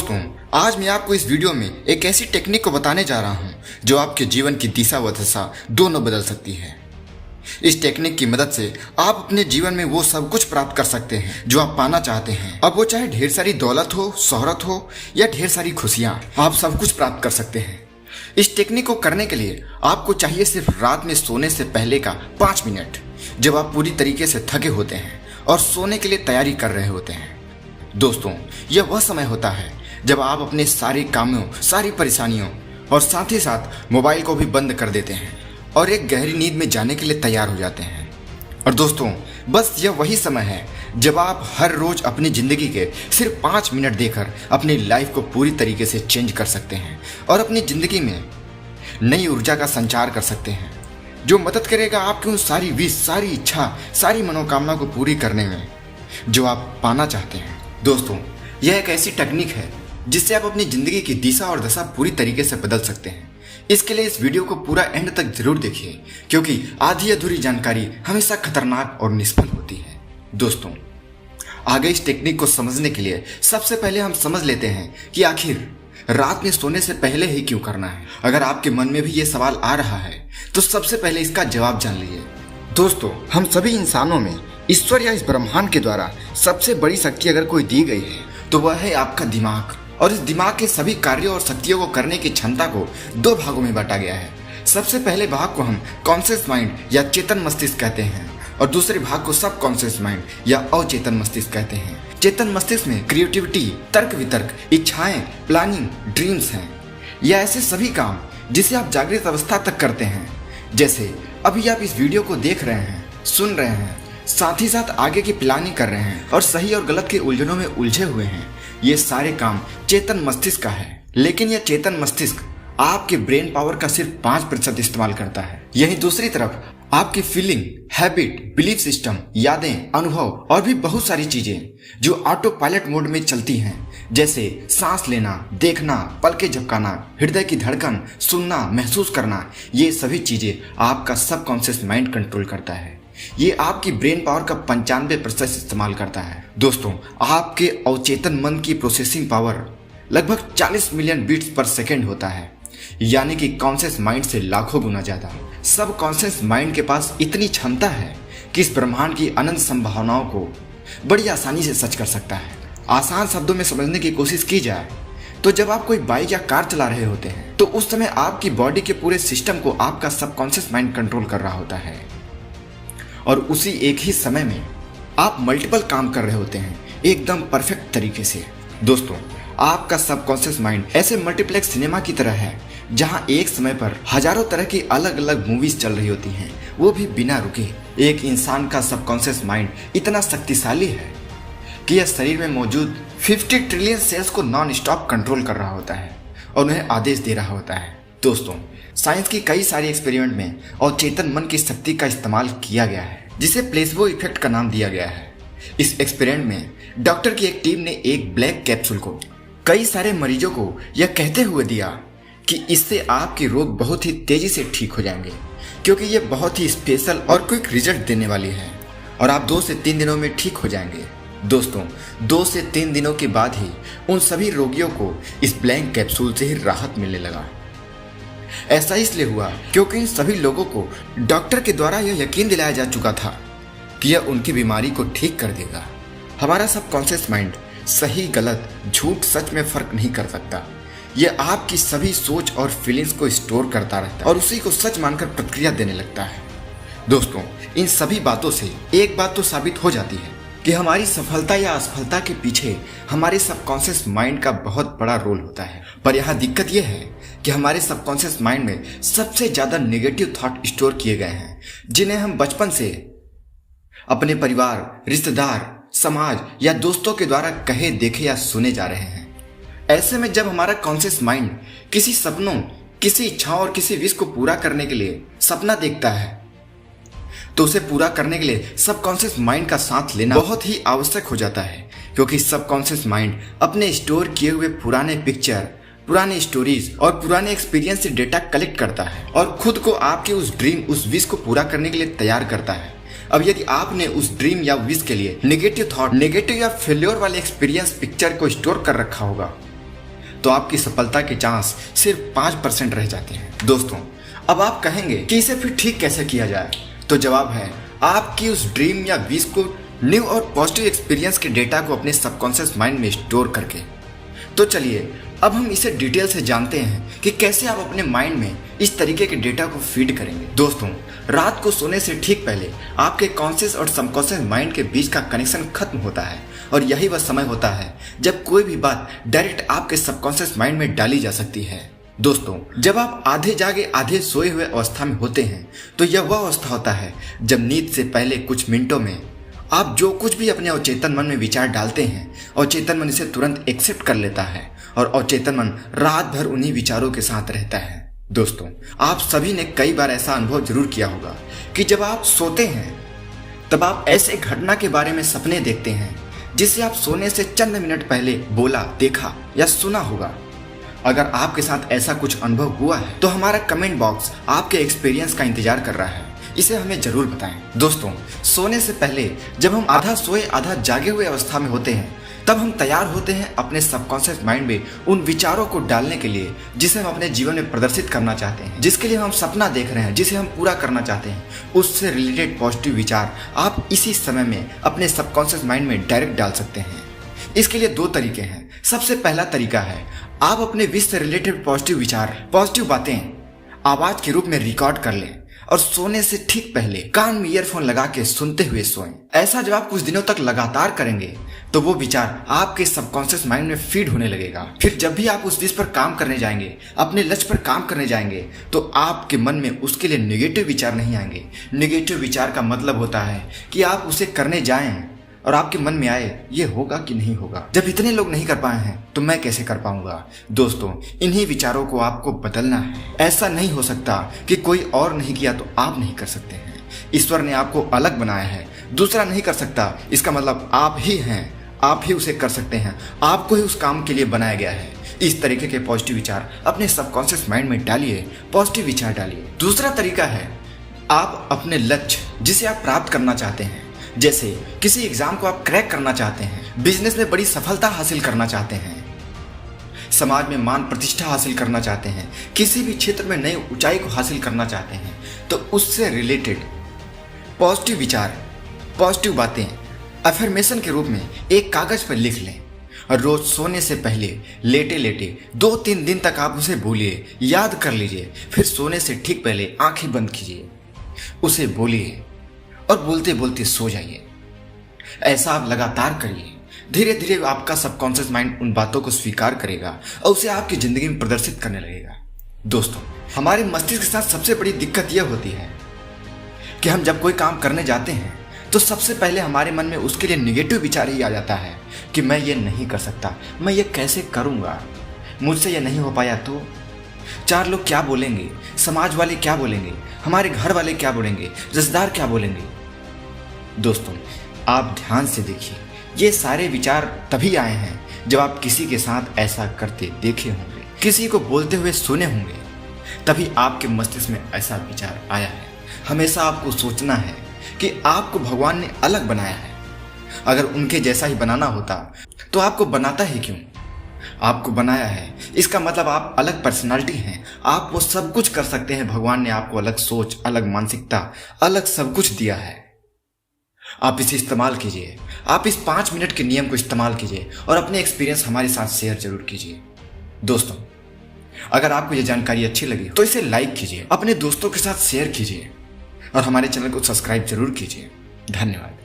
दोस्तों, आज मैं आपको इस वीडियो में एक ऐसी टेक्निक को बताने जा रहा हूं जो आपके जीवन की दिशा व दशा दोनों बदल सकती है। इस टेक्निक की मदद से आप अपने जीवन में वो सब कुछ प्राप्त कर सकते हैं जो आप पाना चाहते हैं। अब वो चाहे ढेर सारी दौलत हो, शोहरत हो या ढेर सारी खुशियां, आप सब कुछ प्राप्त कर सकते हैं। इस टेक्निक को करने के लिए आपको चाहिए सिर्फ रात में सोने से पहले का 5 मिनट, जब आप पूरी तरीके से थके होते हैं और सोने के लिए तैयारी कर रहे होते हैं। दोस्तों, यह वह समय होता है जब आप अपने सारे कामों, सारी परेशानियों और साथ ही साथ मोबाइल को भी बंद कर देते हैं और एक गहरी नींद में जाने के लिए तैयार हो जाते हैं। और दोस्तों, बस यह वही समय है जब आप हर रोज अपनी जिंदगी के सिर्फ 5 मिनट देकर अपनी लाइफ को पूरी तरीके से चेंज कर सकते हैं और अपनी जिंदगी में नई ऊर्जा का संचार कर सकते हैं, जो मदद करेगा आपकी उन सारी विश, सारी इच्छा, सारी मनोकामना को पूरी करने में जो आप पाना चाहते हैं। दोस्तों, यह एक ऐसी टेक्निक है जिससे आप अपनी जिंदगी की दिशा और दशा पूरी तरीके से बदल सकते हैं। इसके लिए इस वीडियो को पूरा एंड तक जरूर देखिए, क्योंकि आधी अधूरी जानकारी हमेशा खतरनाक और निष्फल होती है। दोस्तों, आगे इस टेक्निक को समझने के लिए सबसे पहले हम समझ लेते हैं कि आखिर रात में सोने से पहले ही क्यों करना है। अगर आपके मन में भी ये सवाल आ रहा है तो सबसे पहले इसका जवाब जान लीजिए। दोस्तों, हम सभी इंसानों में ईश्वर या इस ब्रह्मांड के द्वारा सबसे बड़ी शक्ति अगर कोई दी गई है तो वह है आपका दिमाग। और इस दिमाग के सभी कार्यों और शक्तियों को करने की क्षमता को 2 भागों में बांटा गया है। सबसे पहले भाग को हम कॉन्शियस माइंड या चेतन मस्तिष्क कहते हैं और दूसरे भाग को सब कॉन्शियस माइंड या अचेतन मस्तिष्क कहते हैं। चेतन मस्तिष्क में क्रिएटिविटी, तर्क वितर्क, इच्छाएं, प्लानिंग, ड्रीम्स हैं। या ऐसे सभी काम जिसे आप जागृत अवस्था तक करते हैं, जैसे अभी आप इस वीडियो को देख रहे हैं, सुन रहे हैं, साथ ही साथ आगे की प्लानिंग कर रहे हैं और सही और गलत के उलझनों में उलझे हुए हैं। ये सारे काम चेतन मस्तिष्क का है। लेकिन यह चेतन मस्तिष्क आपके ब्रेन पावर का सिर्फ 5% इस्तेमाल करता है। यही दूसरी तरफ आपकी फीलिंग, हैबिट, बिलीफ सिस्टम, यादें, अनुभव और भी बहुत सारी चीजें जो ऑटो पायलट मोड में चलती हैं, जैसे सांस लेना, देखना, पलकें झपकाना, हृदय की धड़कन, सुनना, महसूस करना, ये सभी चीजें आपका सबकॉन्शियस माइंड कंट्रोल करता है। ये आपकी ब्रेन पावर का 95% इस्तेमाल करता है। दोस्तों, आपके अवचेतन मन की प्रोसेसिंग पावर लगभग 40 मिलियन बीट्स पर सेकेंड होता है, यानी कि कॉन्शियस माइंड से लाखों गुना ज्यादा। सब कॉन्शियस माइंड के पास इतनी क्षमता है कि इस ब्रह्मांड की अनंत संभावनाओं को बड़ी आसानी से सच कर सकता है। आसान शब्दों में समझने की कोशिश की जाए तो जब आप कोई बाइक या कार चला रहे होते हैं तो उस समय आपकी बॉडी के पूरे सिस्टम को आपका सबकॉन्शियस माइंड कंट्रोल कर रहा होता है और उसी एक ही समय में आप मल्टीपल काम कर रहे होते हैं एकदम परफेक्ट तरीके से। दोस्तों, आपका सबकॉन्शियस माइंड ऐसे मल्टीप्लेक्स सिनेमा की तरह है जहां एक समय पर हजारों तरह की अलग अलग मूवीज चल रही होती हैं, वो भी बिना रुके। एक इंसान का सबकॉन्शियस माइंड इतना शक्तिशाली है कि यह शरीर में मौजूद 50 ट्रिलियन सेल्स को नॉन स्टॉप कंट्रोल कर रहा होता है और उन्हें आदेश दे रहा होता है। दोस्तों, साइंस की कई सारी एक्सपेरिमेंट में अवचेतन मन की शक्ति का इस्तेमाल किया गया है, जिसे प्लेसबो इफेक्ट का नाम दिया गया है। इस एक्सपेरिमेंट में डॉक्टर की एक टीम ने एक ब्लैक कैप्सूल को कई सारे मरीजों को यह कहते हुए दिया कि इससे आपके रोग बहुत ही तेजी से ठीक हो जाएंगे, क्योंकि यह बहुत ही स्पेशल और क्विक रिजल्ट देने वाली है और आप 2 से 3 दिनों में ठीक हो जाएंगे। दोस्तों, 2 से 3 दिनों के बाद ही उन सभी रोगियों को इस ब्लैक कैप्सूल से ही राहत मिलने लगा। ऐसा इसलिए हुआ क्योंकि इन सभी लोगों को डॉक्टर के द्वारा यह यकीन दिलाया जा चुका था कि यह उनकी बीमारी को ठीक कर देगा। हमारा सबकॉन्शियस माइंड सही, गलत, झूठ, सच में फर्क नहीं कर सकता। यह आपकी सभी सोच और फीलिंग्स को स्टोर करता रहता है और उसी को सच मानकर प्रतिक्रिया देने लगता है। दोस्तों, इन सभी बातों से एक बात तो साबित हो जाती है कि हमारी सफलता या असफलता के पीछे हमारे सबकॉन्शियस माइंड का बहुत बड़ा रोल होता है। पर यहाँ दिक्कत यह है कि हमारे सबकॉन्शियस माइंड में सबसे ज्यादा नेगेटिव थॉट स्टोर किए गए हैं, जिन्हें हम बचपन से अपने परिवार, रिश्तेदार, समाज या दोस्तों के द्वारा कहे, देखे या सुने जा रहे हैं। ऐसे में जब हमारा कॉन्शियस माइंड किसी सपनों, किसी इच्छाओं और किसी विश को पूरा करने के लिए सपना देखता है तो उसे पूरा करने के लिए सबकॉन्शियस माइंड का साथ लेना बहुत ही आवश्यक हो जाता है, क्योंकि सबकॉन्शियस माइंड अपने स्टोर किए हुए पुराने पिक्चर, पुराने स्टोरीज और पुराने एक्सपीरियंस से डेटा कलेक्ट करता है और खुद को आपके उस ड्रीम, उस विश को पूरा करने के लिए तैयार करता है। अब यदि आपने उस ड्रीम या विश के लिए नेगेटिव थॉट, नेगेटिव या फेल्योर वाले एक्सपीरियंस पिक्चर को स्टोर कर रखा होगा तो आपकी सफलता के चांस सिर्फ 5% रह जाते हैं। दोस्तों, अब आप कहेंगे कि इसे फिर ठीक कैसे किया जाए, तो जवाब है आपकी उस ड्रीम या विश को न्यू और पॉजिटिव एक्सपीरियंस के डेटा को अपने सबकॉन्शियस माइंड में स्टोर करके। तो चलिए अब हम इसे डिटेल से जानते हैं कि कैसे आप अपने माइंड में इस तरीके के डेटा को फीड करेंगे। दोस्तों, रात को सोने से ठीक पहले आपके कॉन्शियस और सबकॉन्शियस माइंड के बीच का कनेक्शन खत्म होता है और यही वह समय होता है जब कोई भी बात डायरेक्ट आपके सबकॉन्शियस माइंड में डाली जा सकती है। दोस्तों, जब आप आधे जागे आधे सोए हुए अवस्था में होते हैं तो यह वह अवस्था होता है जब नींद से पहले कुछ मिनटों में आप जो कुछ भी अपने अवचेतन मन में विचार डालते हैं, अवचेतन मन इसे तुरंत एक्सेप्ट कर लेता है और अवचेतन मन रात भर उन्हीं विचारों के साथ रहता है। दोस्तों, आप सभी ने कई बार ऐसा अनुभव जरूर किया होगा कि जब आप सोते हैं तब आप ऐसे घटना के बारे में सपने देखते हैं जिसे आप सोने से चंद मिनट पहले बोला, देखा या सुना होगा। अगर आपके साथ ऐसा कुछ अनुभव हुआ है तो हमारा कमेंट बॉक्स आपके एक्सपीरियंस का इंतजार कर रहा है, इसे हमें जरूर बताएं। दोस्तों, सोने से पहले जब हम आधा सोए आधा जागे हुए अवस्था में होते हैं तब हम तैयार होते हैं अपने सबकॉन्शियस माइंड में उन विचारों को डालने के लिए जिसे हम अपने जीवन में प्रदर्शित करना चाहते हैं, जिसके लिए हम सपना देख रहे हैं, जिसे हम पूरा करना चाहते हैं। उससे रिलेटेड पॉजिटिव विचार आप इसी समय में अपने सबकॉन्शियस माइंड में डायरेक्ट डाल सकते हैं। इसके लिए 2 तरीके हैं। सबसे पहला तरीका है आप अपने विश से रिलेटेड पॉजिटिव विचार, पॉजिटिव बातें आवाज के रूप में रिकॉर्ड कर लें और सोने से ठीक पहले कान में ईयरफोन लगा के सुनते हुए सोएं। ऐसा जब आप कुछ दिनों तक लगातार करेंगे तो वो विचार आपके सबकॉन्शियस माइंड में फीड होने लगेगा। फिर जब भी आप उस विश पर काम करने जाएंगे, अपने लक्ष्य पर काम करने जाएंगे, तो आपके मन में उसके लिए नेगेटिव विचार नहीं आएंगे। नेगेटिव विचार का मतलब होता है कि आप उसे करने जाएं और आपके मन में आए ये होगा कि नहीं होगा, जब इतने लोग नहीं कर पाए हैं तो मैं कैसे कर पाऊंगा। दोस्तों, इन्हीं विचारों को आपको बदलना है। ऐसा नहीं हो सकता कि कोई और नहीं किया तो आप नहीं कर सकते हैं। ईश्वर ने आपको अलग बनाया है, दूसरा नहीं कर सकता, इसका मतलब आप ही हैं, आप ही उसे कर सकते हैं, आपको ही उस काम के लिए बनाया गया है। इस तरीके के पॉजिटिव विचार अपने सबकॉन्शियस माइंड में डालिए, पॉजिटिव विचार डालिए। दूसरा तरीका है आप अपने लक्ष्य जिसे आप प्राप्त करना चाहते हैं, जैसे किसी एग्जाम को आप क्रैक करना चाहते हैं, बिजनेस में बड़ी सफलता हासिल करना चाहते हैं, समाज में मान प्रतिष्ठा हासिल करना चाहते हैं, किसी भी क्षेत्र में नई ऊंचाई को हासिल करना चाहते हैं, तो उससे रिलेटेड पॉजिटिव विचार, पॉजिटिव बातें अफर्मेशन के रूप में एक कागज पर लिख लें और रोज सोने से पहले लेटे लेटे 2-3 दिन तक आप उसे भूलिए, याद कर लीजिए, फिर सोने से ठीक पहले आंखें बंद कीजिए, उसे बोलिए और बोलते बोलते सो जाइए। ऐसा आप लगातार करिए। धीरे धीरे आपका सबकॉन्शियस माइंड उन बातों को स्वीकार करेगा और उसे आपकी जिंदगी में प्रदर्शित करने लगेगा। दोस्तों, हमारे मस्तिष्क के साथ सबसे बड़ी दिक्कत यह होती है कि हम जब कोई काम करने जाते हैं तो सबसे पहले हमारे मन में उसके लिए नेगेटिव विचार ही आ जाता है कि मैं ये नहीं कर सकता, मैं ये कैसे करूँगा, मुझसे ये नहीं हो पाया तो 4 लोग क्या बोलेंगे, समाज वाले क्या बोलेंगे, हमारे घर वाले क्या बोलेंगे, रिश्तेदार क्या बोलेंगे। दोस्तों, आप ध्यान से देखिए, ये सारे विचार तभी आए हैं जब आप किसी के साथ ऐसा करते देखे होंगे, किसी को बोलते हुए सुने होंगे, तभी आपके मस्तिष्क में ऐसा विचार आया है। हमेशा आपको सोचना है कि आपको भगवान ने अलग बनाया है। अगर उनके जैसा ही बनाना होता तो आपको बनाता ही क्यों। आपको बनाया है, इसका मतलब आप अलग पर्सनालिटी हैं, आप वो सब कुछ कर सकते हैं। भगवान ने आपको अलग सोच, अलग मानसिकता, अलग सब कुछ दिया है। आप इसे इस्तेमाल कीजिए। आप इस 5 मिनट के नियम को इस्तेमाल कीजिए और अपने एक्सपीरियंस हमारे साथ शेयर जरूर कीजिए। दोस्तों, अगर आपको यह जानकारी अच्छी लगी तो इसे लाइक कीजिए, अपने दोस्तों के साथ शेयर कीजिए और हमारे चैनल को सब्सक्राइब जरूर कीजिए। धन्यवाद।